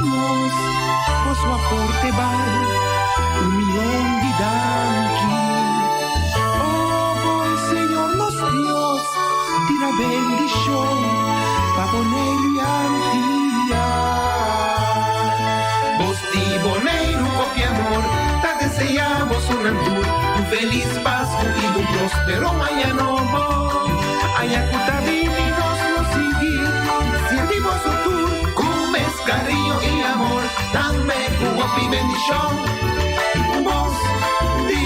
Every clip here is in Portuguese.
nos, por su aporte vale 1 millón de danqui. Oh, el Señor nos Dios, tira bendición, pa' poner y antía. Vos ti boneiro, con amor, te deseamos un altur, un feliz Pascua y un próspero año nuevo. Ayacuta vivinos nos seguir, sentimos su tour, cumes, cariño y amor, dame guapo y bendición. Vos ti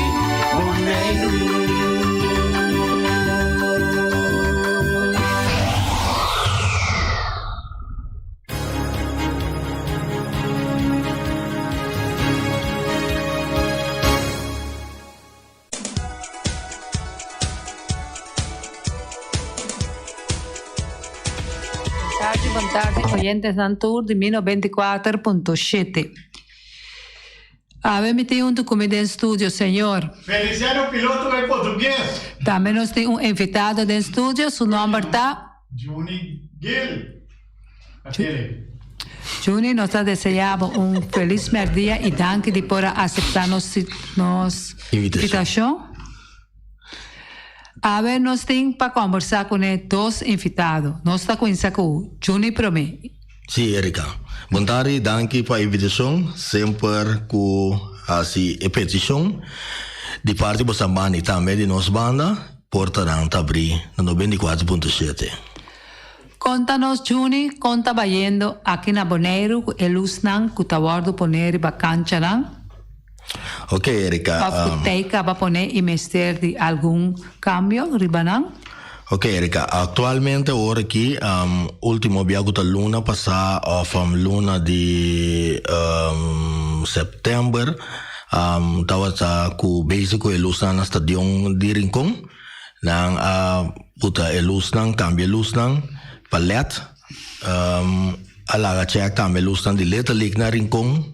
boneiro. Boa tarde, oyentes Nantur de 1924.7. Me tem documento em estúdio, senhor. Feliciano Piloto em português. Também nós temos invitado em estúdio, seu nome está? Juni Gil. Aquele. Juni, nós desejamos feliz dia e danke de por aceitar nossa invitação. Nós temos para conversar com dois invitados. Nós estamos conversando com Juni Prome. Sim, Erika. Boa tarde, danke para a invitação. Sempre com a petição de parte do Sambani também de nossa banda, Portarão Tabri, no 94.7. Conta-nos, Juni, conta vayendo aqui na Boneiro, Elusnan, Cutawardo, Poner e Bacancharan. Ok, Erika. Teika va poner y mester de algún cambio, Ribanan? Ok, Erika. Actualmente, ahora aquí, último viaje de luna, pasar luna de septiembre, estaba con básico Elusnan na stadion de Rincón, nang puta Elusnan, cambia Elusnan, palet, alaga check cambia Elusnan de Little League na Rincón,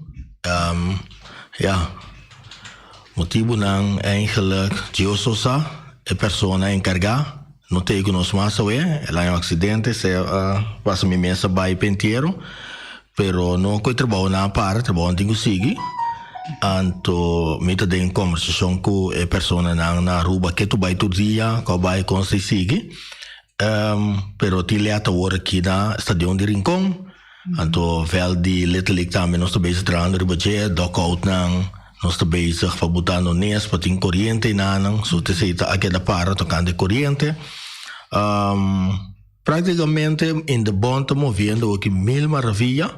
motivo não eigenlijk Gio Sosa, a pessoa encarregada, não tem que nos mais ela é acidente, se passa minha mesa vai penteiro, pero não que trabalho na parte, trabalho tenho sigue, anto me tem em conversação com a pessoa na rua que tu vai todo dia, que vai com se sigue, pero te leta hora aqui na stadion de Rincón, anto vel de Little League também nós estamos trabalhando no budget, docout nang nós estamos bezig van botando nes pating corriente nanang, so te sei aqui da para tocando corriente. Praticamente in de bonte movendo aqui mil maravilha.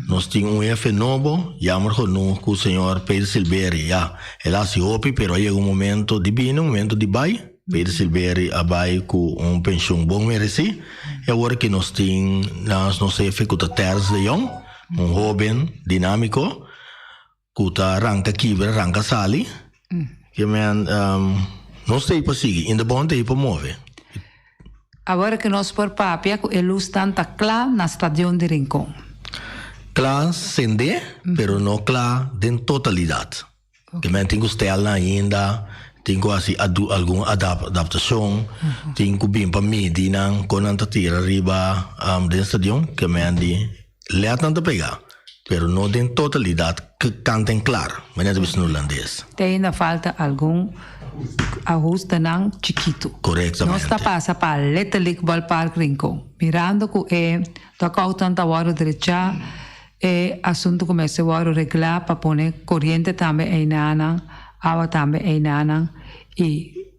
Nós tínhamos F novo, jammer genoeg com o senhor Pedro Silveri, ela se opi, pero aí momento divino, momento de bai. Pedro Silveri abai com pensão bom mereci. E agora que nós temos nosso F com o Terz de Jong, jovem dinâmico, com o Ranka Kibra, Ranka Sali, que não sei para seguir, ainda bom tempo para mover. Agora que nós por papia, a luz tanta clara na stadion de Rincón. Clara, sende, pero não clara em totalidade. Que men tenho stella ainda, tenho assim alguma adaptação, tenho bem para medir não quando anta tira riba do stadion, que men de letam de pegar. Pero não em totalidade que cantem claro, mas não é holandês. Tem ainda falta algum ajuste não chiquito. Corretamente. Nós passa para Little League Ballpark Rincón, mirando que toca tanta hora derecha, assunto começa a arreglar para poner corriente também em nana, água também em nana e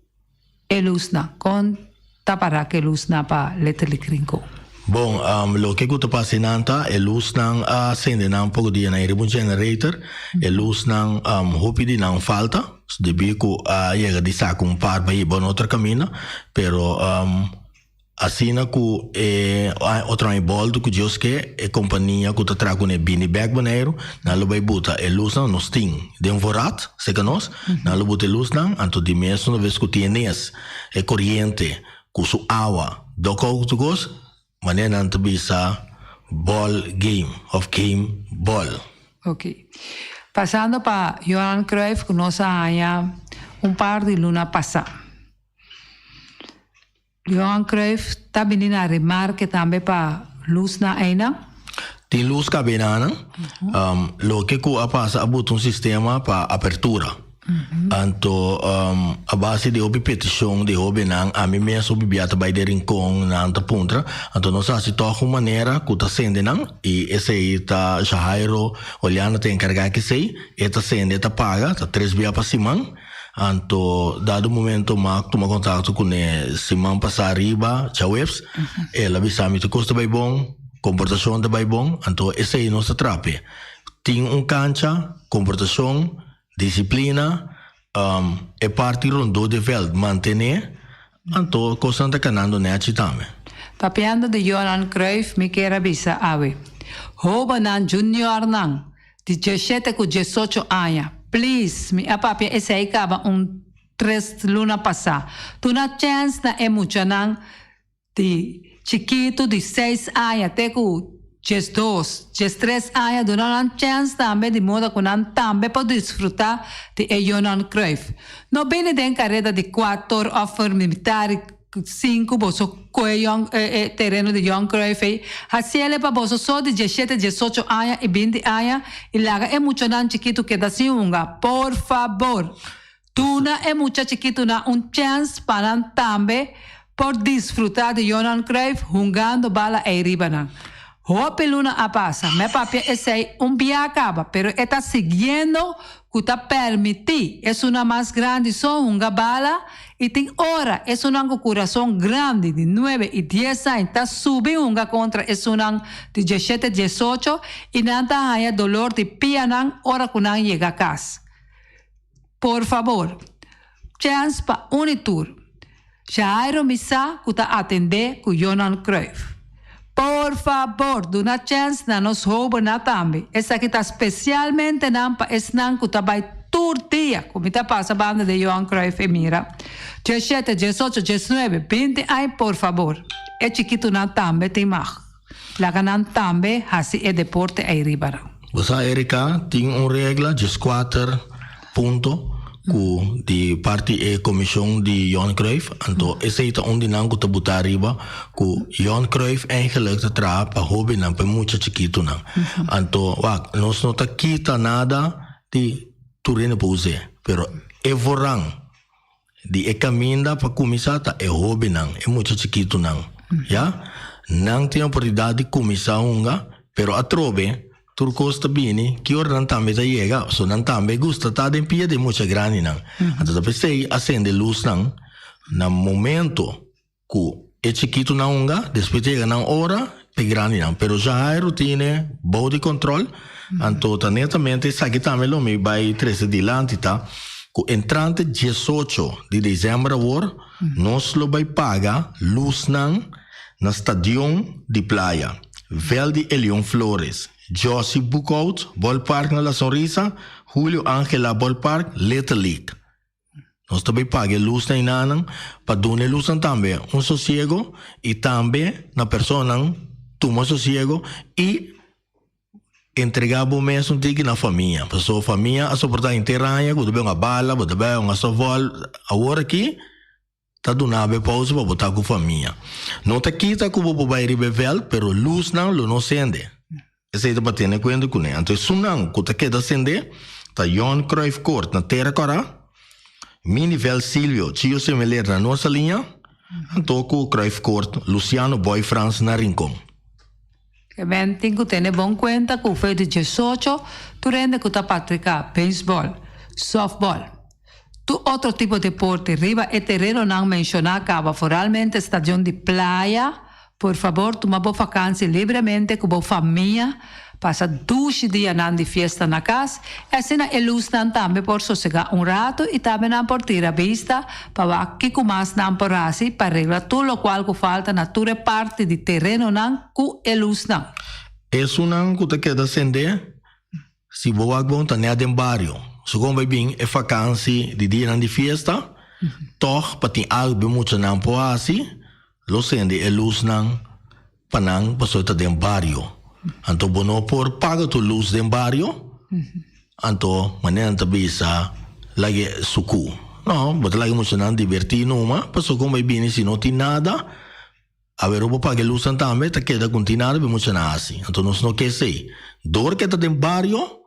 luz na conta para que luz na para Little League Rincón. Bom, lo que eu estou passando é luz não acende não pouco dia na airborne generator, é luz não hope de não falta, de bico chega de saco par para ir para outra caminho, pero assim na que outro emboldo que Deus quer é companhia que está trazendo o bini back baneiro, na lo vai botar é luz não nos tem, de vorat, se que nós, na lo botar luz não, anto de mês uma vez que tienes é corriente, com sua água, do que tu gosta maneira não bisa ball game of game ball. Ok. Passando para Johan Cruyff, que nós há par de luna passada. Johan Cruyff está vindo a remarque também para luz na eina? Tem luz cabinana, lo que passa a um sistema para abertura. Então, a base de obi petição de obi nang a mim mesmo bibiata by de rincon na anta puntra. Então, nós assim toca uma maneira que tá sendo nang e esse aí tá Jairo olhando tem encargar que sei, e tá sendo tá paga, tá 3 via para Simão. Então, dado o momento Marco toma contato com ele, Simão passa arriba, chawebs, ela avisa-me que custa bem bom, comportação tá bem bom. Então, esse aí não se atrape. Tem cancha, comportação, disciplina, é parte rondo de veld manter, então coisa está canando nesse também. Papiando de Johan Cruyff, me quer avisar, ave. Rouba nan junior nan, de 17 com 18 anos. Please, mi papi, esse aí acaba 3 luna passar. Tu na chance na emocionan de chiquito de 6 anos até com 2, 3 anos, tu na chance também de modo que não também pode desfrutar de Johan Cruyff. Não vem de carreira de 4 offer militar 5 boso coelho terreno de Johan Cruyff. Assim ele para boso só de 17, 18 anos e 20 anos e lá é muito nan chiquito que da unga. Por favor, tu na é muito chiquito na chance para também por desfrutar de Johan Cruyff jugando bala e ribana. Hoa peluna a passa, me papi esse via acaba, pero está siguiendo que está permitir, é uma mais grande só uma bala e tem hora, é uma coração grande de 9 e 10 anos, está subindo uma contra, é uma de 17, 18 e não está dolor de pianan hora que não chega a casa. Por favor, chance para Unitur, Jairo Misa que está atender com Johan Cruyff. Por favor, dá uma chance na nos roubo na também. Essa aqui está especialmente não para esse não que está vai todo dia. Como está passa a banda de Johan Cruyff e mira. 17, 18, 19, 20 anos, por favor. É chiquito na também tem mais. Lá não também, assim é deporte aí riba. Você, Erika, tem uma regra de 4 pontos. De parte e comissão de Johan Cruyff, então esse é onde não está botar arriba que Johan Cruyff eigenlijk te trap para hobby não para muito chiquito não, então nós não tá quita nada de turino para usar, pero é vorang de caminha para começar tá é hobby não, é muito chiquito não, já não tem oportunidade de começar pero a trobe tur costa bene que ora não também chega, so não também gusta tá de pia de muita grande não. Então depois sei acende luz não, no momento que é chiquito não depois chega na hora é grande não, pero já a rotina body control, então tá netamente sabe também lo me vai 13 de lante tá, que entrante 18 de dezembro agora nós lo vai pagar luz não na estadião de praia, Velde Elion Flores. Josie Bukout, Ballpark na La Sonrisa, Julio Angela Ballpark, Little League. Nós também pagamos luz na inanang, para dar luz também, sossego, e também na pessoa toma sossego, e entregar o mesmo tig na família. A sua família, a suportar inteira, quando vem uma bala, quando vem uma sovol, agora aqui, tá dando pausa para botar com a família. Não tá quita que o bobo vai rebevel, pero luz não sende. Esse é o que eu tenho com ele. Então, se não, que queda acender, está Johan Cruyff Court na Terra Cora, Minivel Silvio, Tio Semeler na nossa linha, então com o Cruyff Court, Luciano Boy France na Rincon. Que bem, tem que ter bom conta que o feito de 18, tu rende que está praticar beisebol, softball. Tu outro tipo de deporte, riba e terreno não mencionar, acaba foralmente estação de praia. Por favor, toma boa vacância livremente com boa família, passa 2 dias de festa na casa, e assim a luz também por sossegar rato e também não por tirar a vista para que com mais não por assim para arreglar tudo o qual que falta na tua parte de terreno não com a luz não. Isso não que te queda acender, se boa bom tá nem em barrio, se como bem é vacância de dia de festa, toch para ter algo muito não por assim. Lo sende a luz não panang pasoi ta dem barrio. Anto bono por paga tu luz dem barrio. Anto manen ta bisa lagi suku. No, but lagi mo siya nang divertir numa. Paso kung may bini sino ti nada. a ver o pague luz também, tá queda continuar bem muito assim. Então nós não quer sei. Dor que tá em barrio,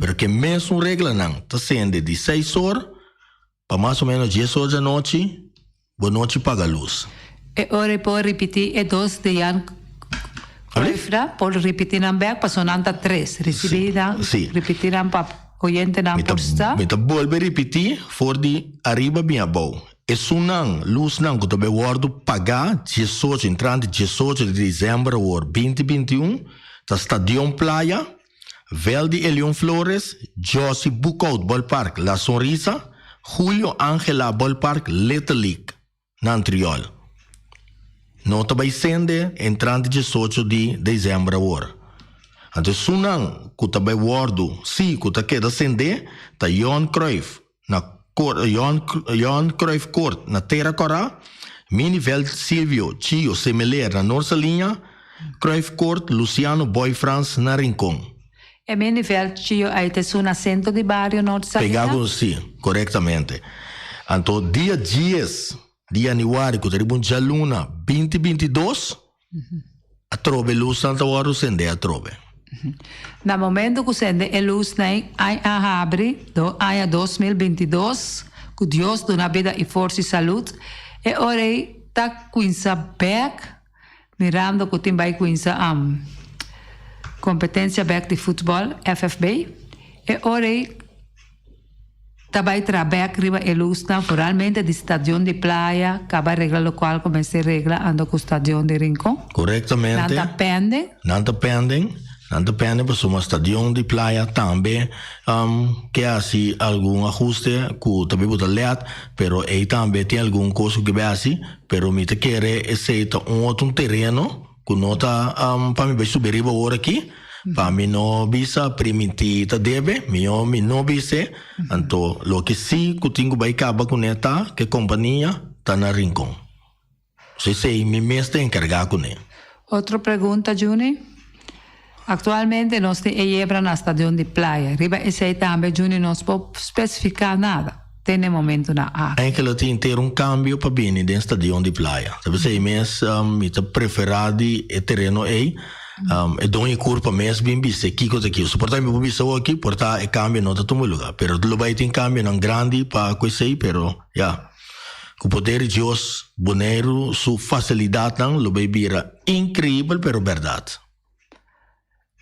pero que mesmo regra não, tá sendo de 6 horas para mais ou menos 10 horas da noite, boa noite paga luz. E ora pode repetir e 2 de Jan Cruyffra, pode repetir na back para sonanta 3. Recibida, Sim. repetir na para oyente na posta. Mita volve repetir for de arriba bem abaixo. E sunang, luz não, que também guardo pagar 18, entrante 18 de dezembro or 2021, tá Stadion Playa, Velde Elion Flores, Josie Bukout Ballpark La Sonrisa, Julio Angela Ballpark Little League, Nantriol. Nota vai sende entrante 18 de dezembro or. Então sunang, que também guardo, se que tá queda sende, tá Johan Cruyff na Johan Cruyff Court na Terra Cora, Miniveld Silvio Chio Semeler na nossa linha, Cruyff Court Luciano Boy France na Rincon. E Miniveld Chio aí tem um acento de barrio nossa linha? Pegado sim, corretamente. Então dia 10 de janeiro, que teremos já luna 2022, a trove luz Santa Hora sende a trove. No momento que sende a luz a abre do ano 2022, que Deus dá vida e força e saúde, e ora está coinça back, mirando que tem vai coinça competência back de futebol, FFB, e ora também trabalha riba a luz naturalmente de estação de praia, acaba regla local como se regla ando com estação de Rincon. Corretamente. Não dependem. Não depende, mas uma estação de praia também que assim algum ajuste que também pode ler, pero aí também tem algum coisa que vai assim, pero me te quer aceitar outro terreno que não tá para me subir riba hora aqui, para mim não bisa permitir tá deve, me não bisa, então lo que sim que tenho vai acabar com esta que companhia tá na Rincon. Se me mestre encargar com ele. Outra pergunta, Juni? Atualmente nós temos na estação de praia. Riba esse também, Juni, não pode especificar nada. Tem momento na área. É que ela tem que ter cambio para vir na estação de praia. Sabe, se me preferado o terreno aí, é dono curva mesmo bem visto aqui coisa aqui. Suportar me por visto aqui, portar é cambio não tá todo lugar. Pero tudo vai ter cambio não grande para coisa aí, pero com o poder de Deus, boneiro, sua facilidade não, lo vai vira incrível, pero verdade.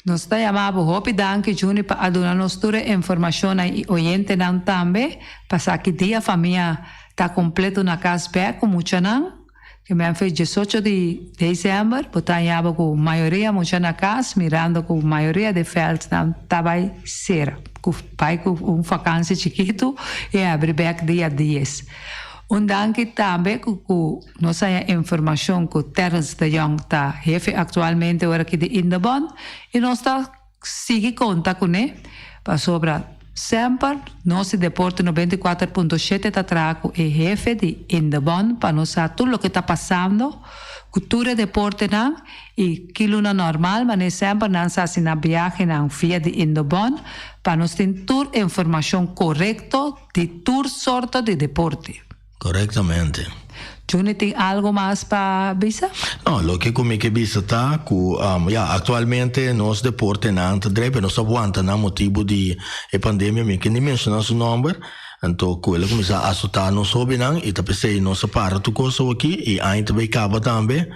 Nós chamamos Hopi Danke Juni para adunar-nos toda a informação e oyente não também, para que dia a família está completa na casa bem, com muita não, que me fez 18 de dezembro, botar com a maioria muita na casa, mirando com a maioria de felds não estava cera, com pai com vacância chiquito e abrir back dia 10. Danke também que nós temos informação que o Terence de Jong está jefe atualmente agora aqui de Indabon e nós está seguindo conta com ele para sobre sempre nosso deporte 94.7 está trago é jefe de Indabon para nós saber tudo o que está passando cultura deporte não e aquilo não normal mas sempre não se assim na viagem na via de Indabon para nós ter toda a informação correta de toda sorte de deporte. Corretamente. Juni, tem algo mais para bisa? Não, lo que comigo que bisa tá, que atualmente nós deporte não drepe, nós aguanta na motivo de pandemia, me que nem mencionar o nome, então que ele começa a assustar nós soube não, e tá pensei nós para tu coisa aqui e ainda vai acabar também,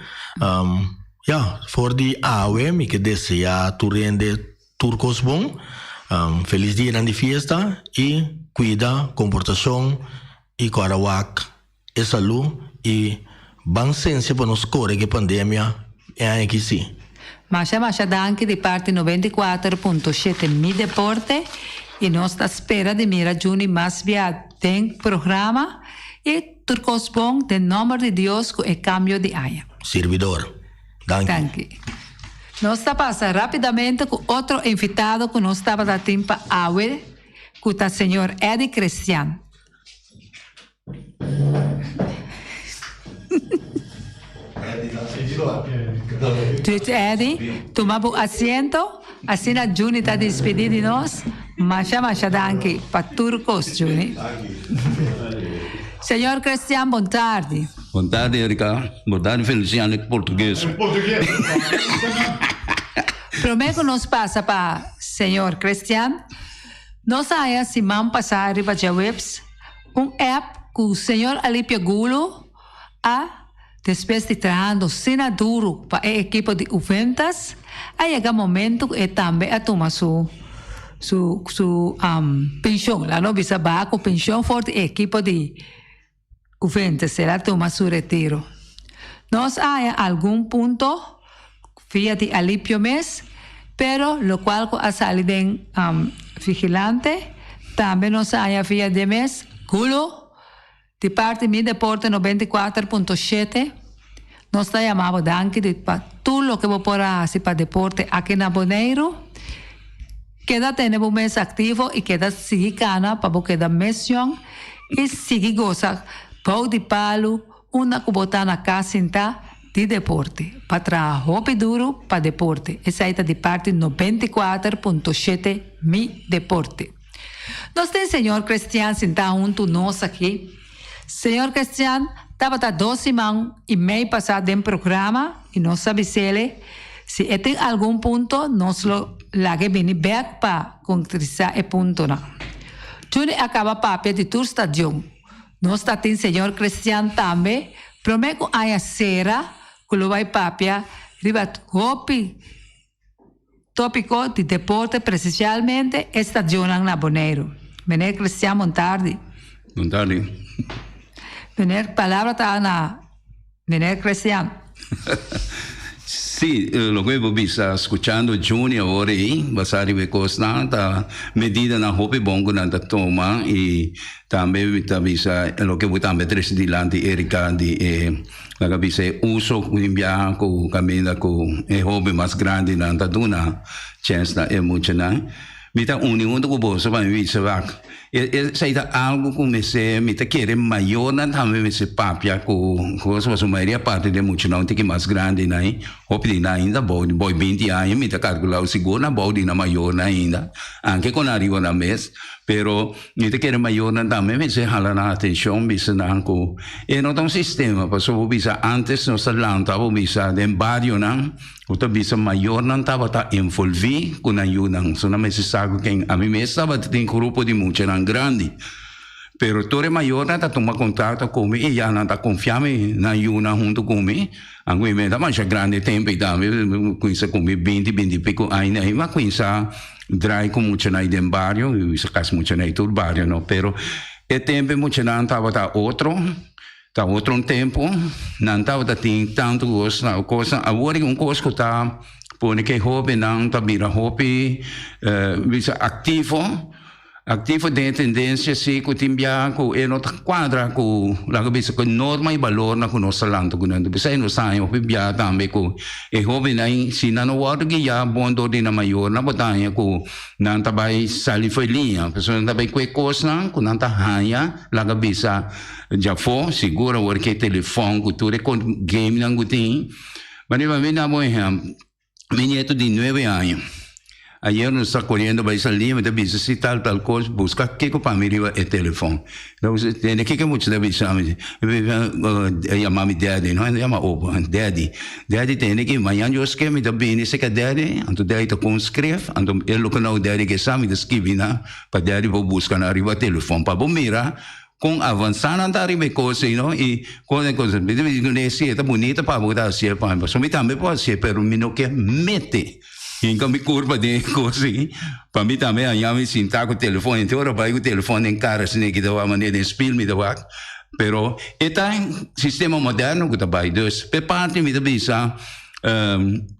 for de awe me que deseja tu rende turcos bom, feliz dia de festa e cuida comportação e Corawak, e saúde e bom senso para nos correr que a pandemia é aqui sim. Masha danke de parte 94.7 Mi Deporte e nós está espera de mira Juni mais via tem programa e turcos bom de nome de Deus com o cambio de área. Servidor. Danke. Nós está passando rapidamente com outro invitado que nós estava da tempo awe, que está o senhor Eddie Cristian. Eddie, tomamos assento, assim a Juni está despedida de nós, Masha danke para turcos, Juni. Senhor Cristian, boa tarde. Boa tarde, Erika. Boa tarde, Feliciano, em português. Em português. Primeiro nós passa para Senhor Cristian. Nós aí semana passada para a webs app que o Senhor Alípio Gulo depois de trabalhando sina duro para a equipe de Uventas, aí chega momento e também a tomar sua pensão. Lá não bisa baco pensão for a equipe de Uventas, será tomar seu retiro. Nós há algum ponto via de alívio mês, pero lo cual a salir de vigilante, também nós há via de mês, Gulo, de parte mi deporte 94.7, nós está chamando danke para tudo o que vou por assim para deporte aqui na Bonaire. Queda ter um mês ativo e queda seguir cana para queda missão e seguir gozar pau de palo, uma que botar na casa de deporte, para trabalhar duro para deporte. Essa é de parte 94.7 mi deporte. Nós temos o Senhor Cristian sentado junto nós aqui. Senhor Cristian, estava 2 semanas e meia passada em programa e nós sabemos se tem algum ponto, nós lo lage bem back para concretizar o ponto. Tudo acaba papel de tour stadium. Nós temos o Senhor Cristian também. Prometo que a sera, que lo vai papel, ribat hopi tópico de deporte, precisamente, estadio na Bonaire. Menor Cristian, boa tarde. Boa tarde. Menor, palavra está na Menor Cristian. Sì, lo que eu sta ascoltando Junior ora aí, basado em coisa tá medida na roupa bongo na toma e também tá bisa lo que eu também trouxe de lante Erika de la bisa uso com enviar com caminha com roupa mais grande na taduna chance é muito né. Mita união do bolso para mim se vai saída algo comecei mita querer maior na também me se papia com coisa a maioria parte de muito não tem que mais grande né hope de ainda boy 20 anos mita calcular o seguro na boy na maior ainda anche com arrivo na mês pero mita querer maior na também me se hala na atenção bisa na com e não tem sistema passou bisa antes no salanta bisa de barrio na o bisa maior não estava tá envolvido com ajuda so na me se sabe quem a mim me estava tem grupo de muito grande, pero torre maior não está tomando contato comigo e já não está confiando na ajuda junto comigo. Agora me dá mais grande tempo e também com isso comigo 20 pico ainda mas com isso drai com muito na de barrio isso caso muito na todo barrio não, pero o tempo muito não estava tá outro tempo não estava tem tanto coisa agora coisa que está porque hobby não está vira hobby ativo de tendência se que timbia com e não quadra com lá que bisa com norma e valor na com nossa lando com não bisa não sai o timbia também com e hobby nem se não o que já bom do de na maior na botanha com não tá vai sair foi linha pessoa não tá bem com coisa com não tá ranha lá que bisa já for segura o que telefone com tudo com game não tem mas nem vai na boa menino de 9 anos. Ayer nos está correndo para essa linha, mas bisa se tal coisa, busca que com a família é telefone. Então, tem que muito da bisa, chamar daddy, não é chamar opa, daddy tem que manhã eu escrevo, então bem se que daddy, então daddy tá com escreve, então ele que não daddy que sabe, escreve na, para daddy vou buscar na arriba telefone, para bom mirar. Com avançar não tá ribe coisa não e coisa não é bonita para botar assim para mas me também pode ser pero me não quer mete então me curva de coisa para mim também aí me sinta com o telefone então eu vai com o telefone em cara assim que dá maneira de spill me dá pero é sistema moderno que tá vai dus per parte me dá bisa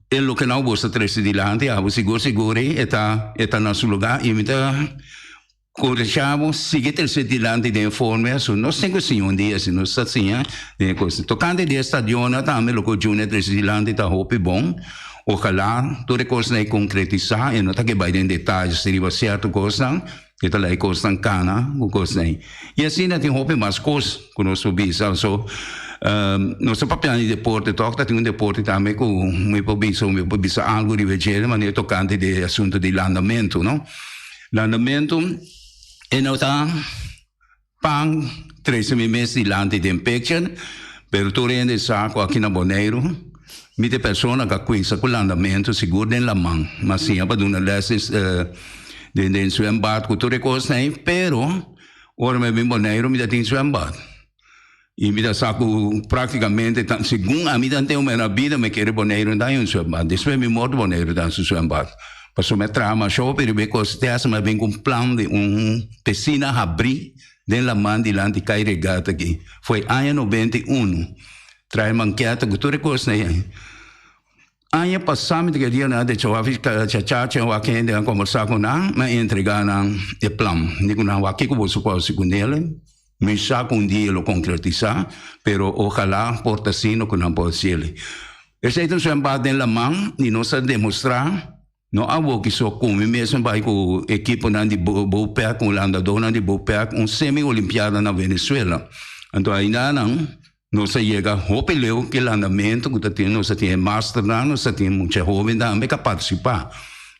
ele que não gosta de dilante a seguro está no seu lugar e me dá correjamos seguir o sedilante de informação nós temos assim dia se nós assim de coisa tocando de estadiona também o que junior de sedilante tá hope bom ojalá toda coisa é concretizar e não tá que vai em detalhes se riba certo coisa que tá lá coisa cana o coisa e assim não tem hope mais coisa que nós subisa so nosso papel de deporte toca tem deporte também com muito bisa algo de vegere mas tocante de assunto de landamento não landamento e não está pang 13 meses de lante de infection Pero tu rende saco aqui na Boneiro, mite persona que conhece com o andamento seguro dentro da mão. Mas sim, para dar lessons dentro do zwembad, que tu recosta aí, pero, ora me bem Boneiro, me tem zwembad. E me saco praticamente, segundo a minha tem uma vida, me quer Boneiro dar um zwembad. Depois me morto Boneiro dar um zwembad. Passou me trama, show, pero me costeasse, mas vem com plano de piscina abrir dentro da mão de lá de cai regata aqui. Foi ano 91. Trai manqueta, que tu recosta aí. Ano passado, que dia nada, eu havia chachacha, eu aqui ainda conversar com ela, mas entregar na e plano. Digo não, aqui que você pode com ele, me saco dia lo concretizar, pero ojalá porta sino que não pode ser. Esse é um zwembad dentro da mão e não se demonstrar. Não há o que só come mesmo vai com a equipe de Bopec, com o andador de Bopec, semi-olimpiada na Venezuela. Então ainda não se chega a roubar que o andamento que tem, não se tem master, não se tem muita jovem também que participar.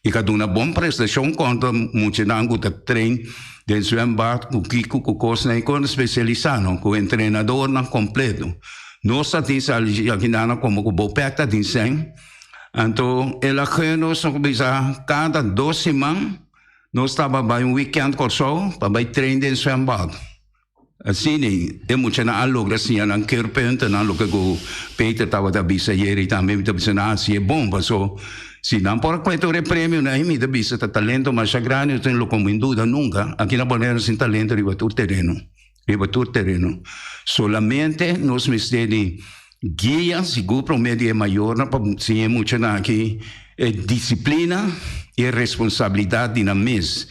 E cada uma boa prestação contra muita não que treina dentro do embate, com Kiko, com coisa nem com especializado, com o treinador não completo. Não se tem aqui nada como o Bopec está dizendo. Então, ela nos cada 2 semanas, nós estávamos para weekend corso, para treinar em zwembad. Assim, é muito na alogra, assim, na kerpente, na alogra que Peter estava da bisa e também da bisa na Ásia, é bom, mas se não por quanto é prêmio, na me da bisa tá talento, mas já grande, eu tenho como em dúvida nunca. Aqui na Bonaire sem talento, ribatur terreno. Solamente nós me de guia, seguro para o meio é maior, se é muito aqui, é disciplina e responsabilidade na mesa.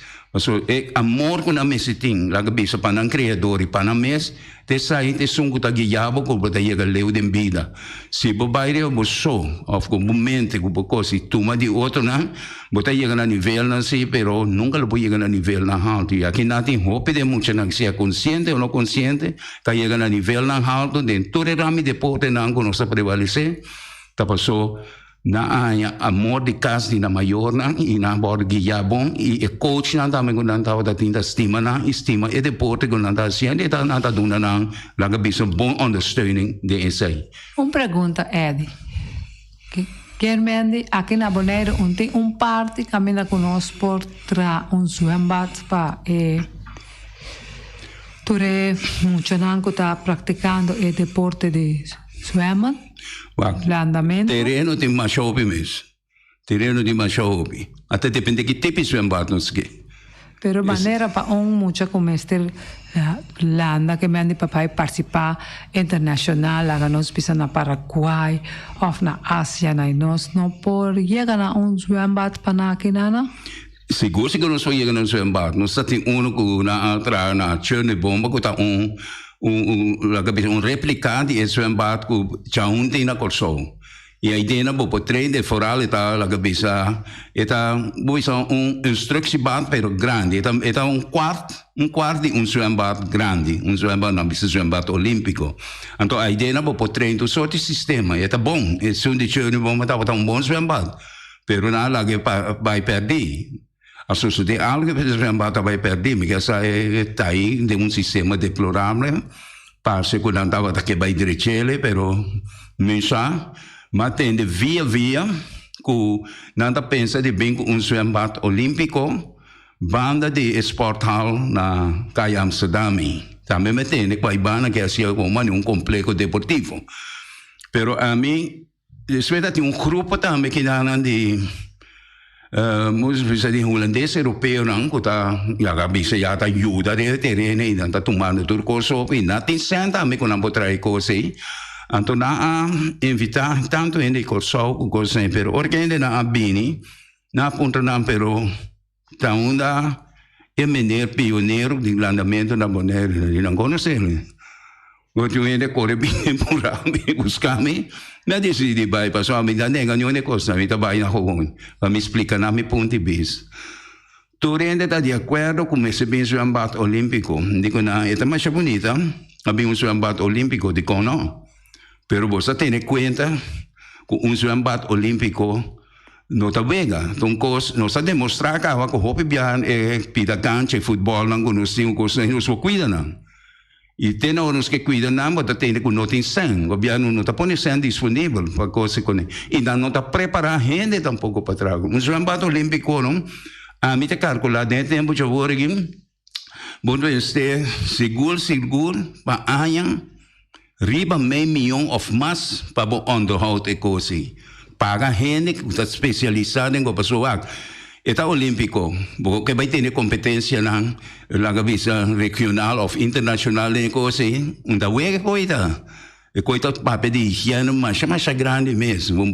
É amor que na mesa tem, lá que bisa para não criador e para na mesa, te sai te sungo ta guiabo ko bota yega leu de vida. Se bo baile bo so, of ko momento ko bo cosi tuma di outro na, bota yega na nível na si, pero nunca lo bo yega na nível na alto. E aqui natin hope de muito na se consciente ou não consciente, ka yega na nível na alto, den todo rami deporte na ko não se prevalecer. Ta passou na anya amor de casa na maior na e na bor guiabon e coach na também quando estava da tinta estima e deporte quando estava sendo e tá nada duna na laga bisa bom understanding de esse. Pergunta Eddie. Germendi aqui na Bonaire tem parte caminha conosco tra zwembad pa tore muito nanco tá praticando e deporte de zwemmen. L'andamento. Terreno di Mashobi mesmo. Terreno di Mashobi. Até depende que tipo de zwembad nos que. Pero maneira para mucha como este landa que me andi papai participar internacional, lá nós pisa na Paraguai, ou na Ásia, nós não por chegar na zwembad para na kinana. Seguro que nós vamos chegar na zwembad. Nós tem na outra na Cherne bomba que tá replicante e zwembad que já tem na corso. E a ideia não pode treinar foral está lá cabeça está instructiebad pero grande está quarto de zwembad grande zwembad não precisa zwembad olímpico. Então a ideia não pode treinar só esse sistema está bom é só de chão bom mas tá bom zwembad pero na lá que vai perder. A sociedade algo que zwembad vai perder porque essa está aí de sistema deplorável parce que não estava que vai direito pero mensa mas tem de via que nada pensa de bem com zwembad olímpico banda de esporthal na Kai Amsterdam também me tem que vai banda que assim como complexo deportivo pero a mim espera tem grupo também que dá de música de holandês europeu não que tá já bisa já tá ajuda de terreno e não tá tomando tudo curso e não tem senta me com não botar coisa aí. Então, na invitar tanto em corso como sempre, porque na abini, na ponta na pero, tá onda é menino pioneiro de andamento na Bonaire, não conhece ele. Quando eu ainda corre bem por aí, buscar-me, não decidi vai passar a mim da nega nenhuma coisa, me trabalha na rua, para me explicar na minha ponte bis. Tu ainda está de acordo com esse bem zwembad olímpico, digo na, é mais bonita, havia zwembad olímpico, digo não. Pero você tem em conta que zwembad olímpico não está vega. Então, nós está demonstrar que a hobby bian é pida cancha, futebol, não conhecemos coisas, nós vamos cuidar não. E tem horas que cuida não, mas tem que não tem sangue. O governo não está pondo sangue disponível para coisa com ele. E não está preparando a gente tampouco para trago. Mas o lambato olímpico, não? A mim te calcular dentro do tempo de agora aqui, bom, este seguro, para anhang, riba meio milhão of mais para o onderhoud e coisa. Paga gente que está especializada em pessoa. Eta olímpico, porque vai ter competência na visa regional ou internacional em coisa, onde é coisa. E coisa papel de higiene, mas é grande mesmo.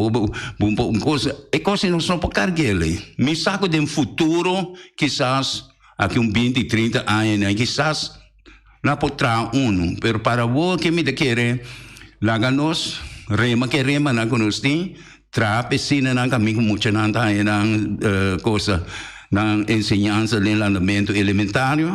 É coisa não só para carregar. Me saco de um futuro, quizás, aqui 20, 30 anos, quizás, não pode trazer mas para o que me quer, lá nós, rema na conosco, tra piscina na caminho muito na coisa na ensinança de andamento elementario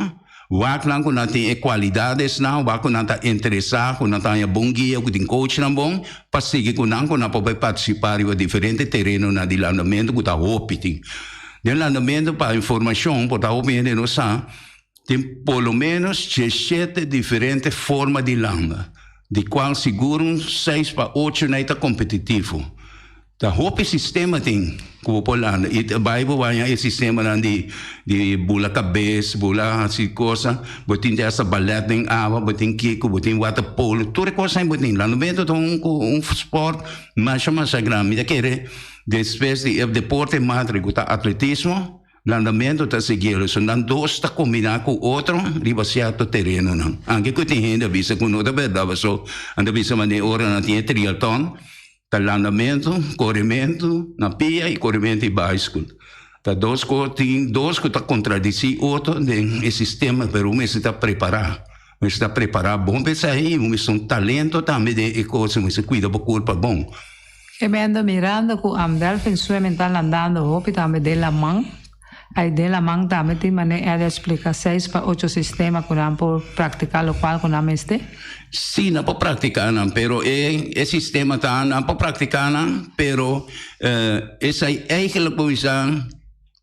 wak lang kung natin qualidades na wak kung natin interesa kung natin bom guia kung coach na bom pasigi kung na pabay participar em diferente terreno na de andamento kung ta hopiting del andamento para informação por ta hoping no sa tem pelo menos 17 diferentes formas de landa de qual seguro 6 para 8 na ita competitivo. Da hope sistema tem como polanda e Bible vai o sistema de bula cabeça bula assim coisa botin dessa ballet em água botin kiko botin water polo tudo coisa em botin lá no meio de sport mas chama sagrado quer depois de deporte madre que tá atletismo andamento tá seguindo so não dois está combinar com outro riba certo terreno não anche que tem ainda visa com outra verdade so anda visa maneira hora na tinha triatlon andamento, corrimento na pia e corrimento e bicycle. Tá dois que tá contradizir outro de sistema, pero um está preparado. Um está preparado bom para sair, um é talento também de coisa, um se cuida por culpa bom. E me ando mirando com a Delfin mental andando hopi também de la mão. Aí de la mão também tem maneira de explicar 6 para 8 sistemas que não por praticar o qual que não este. Sim, não pode praticar, não, pero o sistema tá não pode praticar, não, pero essa é aquela coisa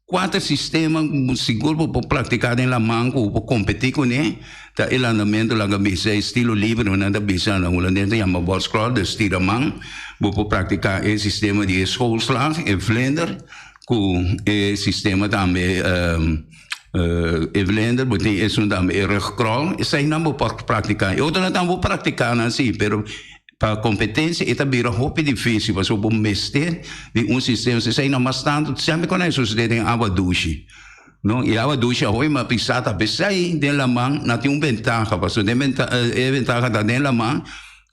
4 sistemas seguro para praticar em la mão, para competir com ele, tá o andamento lá gabisa estilo livre, não da bisa, não o dentro chama ball scroll, de estira mão, para praticar o sistema de schoolslag, e blender, com o sistema também Evlender, botin é um também recrawl, isso aí não vou praticar. Eu não vou praticar assim, pero para competência é também muito difícil, porque eu vou mexer de sistema, isso aí não mais tanto, sempre quando isso sucede em água duche. Não, e água duche hoje uma pisada, mas aí dentro da mão não tem ventaja, porque a ventaja da dentro da mão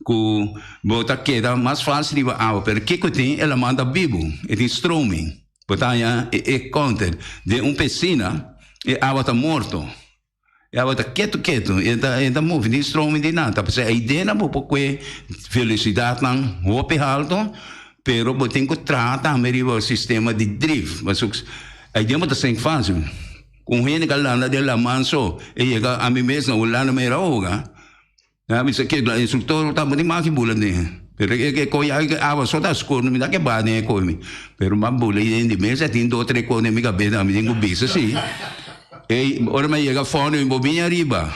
que bota queda mais fácil de água, pero que tem ela manda vivo, é de stroming, botar é conter de piscina e a água está morto. E a água está quieto. E está movendo, não stroming de nada. Porque a ideia não é porque velocidade não é alto, pero tem que tratar o sistema de drift. Mas a ideia é sem fácil. Com gente que anda de la manso, e chega a mim mesmo, o lado meio roga. Mas aqui o instrutor está muito mais que bula dele. Pero que coi água só das cores, não me dá que bate né coi. Pero uma bula de mesa tem 2 3 cores na minha cabeça, me tem bicho assim. E ora me chega fora em bobinha arriba.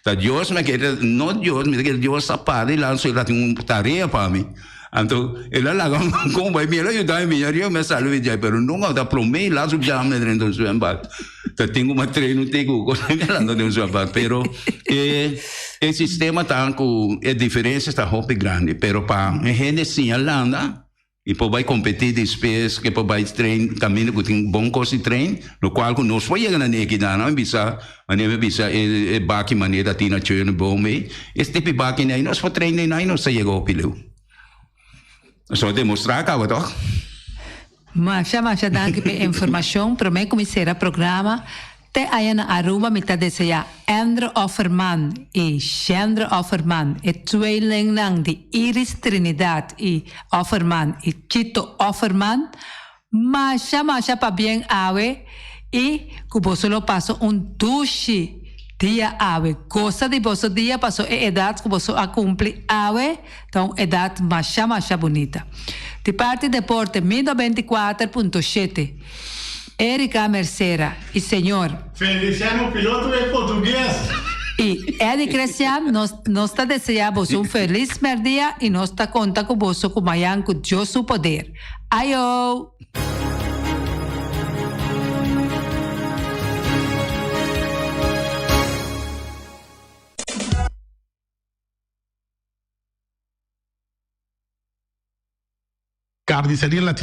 Tá Deus me quer, não Deus, me quer Deus sapado lá só lá tem tarefa para mim. Então, ela lá como vai me ajudar me eu me salve já, pero não dá para mim lá já me dentro do embate. Tá tenho uma treino tenho coisa lá dentro do embate, pero o sistema tá com a diferença está muito grande, pero para gente sim anda e por vai competir depois que por vai treinar caminho que tem bom coisa de treino, no qual que nós foi chegando aqui não bisa é baki maneira tina chão bom me este tipo baki aí nós foi treinar aí nós chegou ao pileu só demonstrar cá então Masha danke pela informação para mim começar o programa te aí na Aruba me tá deseja Andrew Offerman e Chandra Offerman e tweeling lang de Iris Trinidad e Offerman e Chito Offerman Masha para bem ave e que solo passo duche dia ave gosta de vosso dia passou a idade que você a cumprir ave então idade Masha bonita de parte deporte 1024.7 Erika Mercera e senhor Feliciano piloto é português. E Eri Cristian, nós está desejando feliz dia e nós está contando com você com amanhã com Deus o poder. Aio! Carnicería Latina.